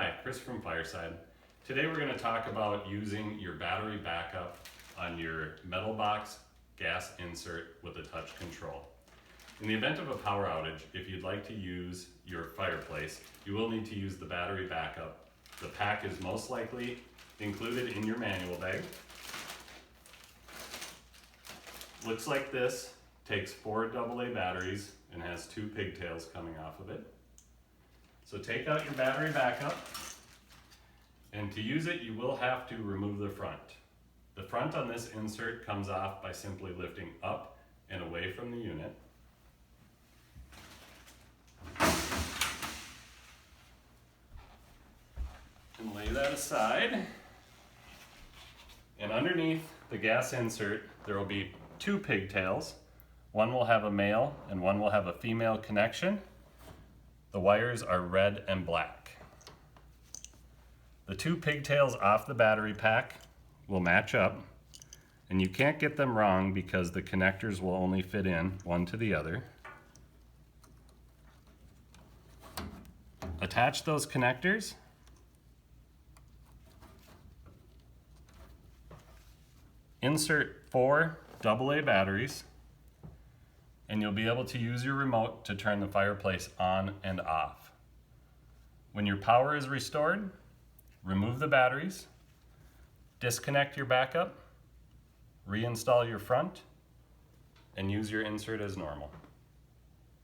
Hi, Chris from Fireside. Today we're going to talk about using your battery backup on your metal box gas insert with a touch control. In the event of a power outage, if you'd like to use your fireplace, you will need to use the battery backup. The pack is most likely included in your manual bag. Looks like this, takes 4 AA batteries and has 2 pigtails coming off of it. So take out your battery backup, and to use it you will have to remove the front. The front on this insert comes off by simply lifting up and away from the unit. And lay that aside. And underneath the gas insert there will be 2 pigtails. One will have a male and one will have a female connection. The wires are red and black. The 2 pigtails off the battery pack will match up, and you can't get them wrong because the connectors will only fit in one to the other. Attach those connectors. Insert 4 AA batteries, and you'll be able to use your remote to turn the fireplace on and off. When your power is restored, remove the batteries, disconnect your backup, reinstall your front, and use your insert as normal.